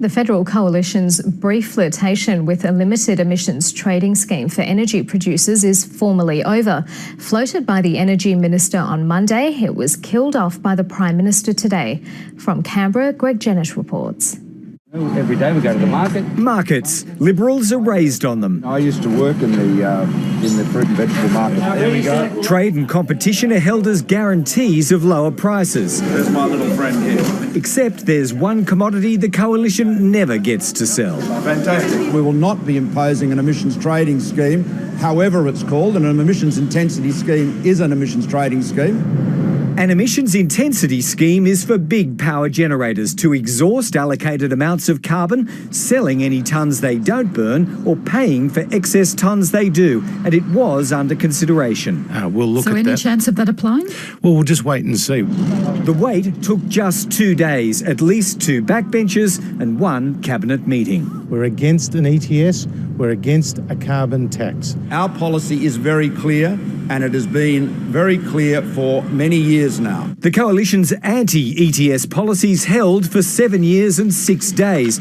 The federal coalition's brief flirtation with a limited emissions trading scheme for energy producers is formally over. Floated by the Energy Minister on Monday, it was killed off by the Prime Minister today. From Canberra, Greg Jennett reports. Every day we go to the market. Markets. Liberals are raised on them. I used to work in the fruit and vegetable market. There we go. Trade and competition are held as guarantees of lower prices. There's my little friend here. Except there's one commodity the coalition never gets to sell. Fantastic. We will not be imposing an emissions trading scheme, however it's called, and an emissions intensity scheme is an emissions trading scheme. An emissions intensity scheme is for big power generators to exhaust allocated amounts of carbon, selling any tonnes they don't burn or paying for excess tonnes they do, and it was under consideration. We'll look at that. So any chance of that applying? Well, we'll just wait and see. The wait took just 2 days, at least 2 backbenchers and 1 cabinet meeting. We're against an ETS, we're against a carbon tax. Our policy is very clear, and it has been very clear for many years now. The coalition's anti-ETS policies held for 7 years and 6 days,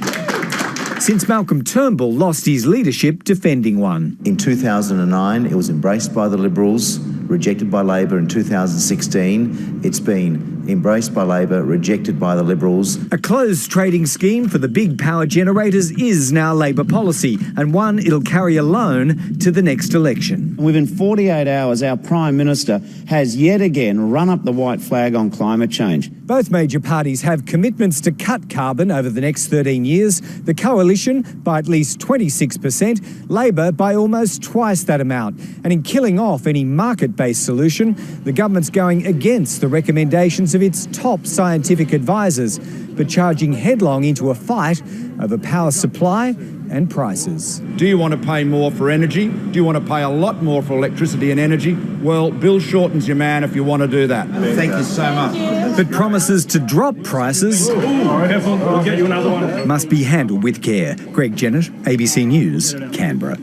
since Malcolm Turnbull lost his leadership defending one. In 2009, it was embraced by the Liberals, rejected by Labor. In 2016, it's been embraced by Labor, rejected by the Liberals. A closed trading scheme for the big power generators is now Labor policy, and one it'll carry alone to the next election. Within 48 hours, our Prime Minister has yet again run up the white flag on climate change. Both major parties have commitments to cut carbon over the next 13 years. The coalition by at least 26%, Labor by almost twice that amount. And in killing off any market-based solution, the government's going against the recommendations of its top scientific advisors, but charging headlong into a fight over power supply and prices. Do you want to pay more for energy? Do you want to pay a lot more for electricity and energy? Well, Bill Shorten's your man if you want to do that. Thank you so much. But promises to drop prices We'll get you another one. must be handled with care. Greg Jennett, ABC News, Canberra.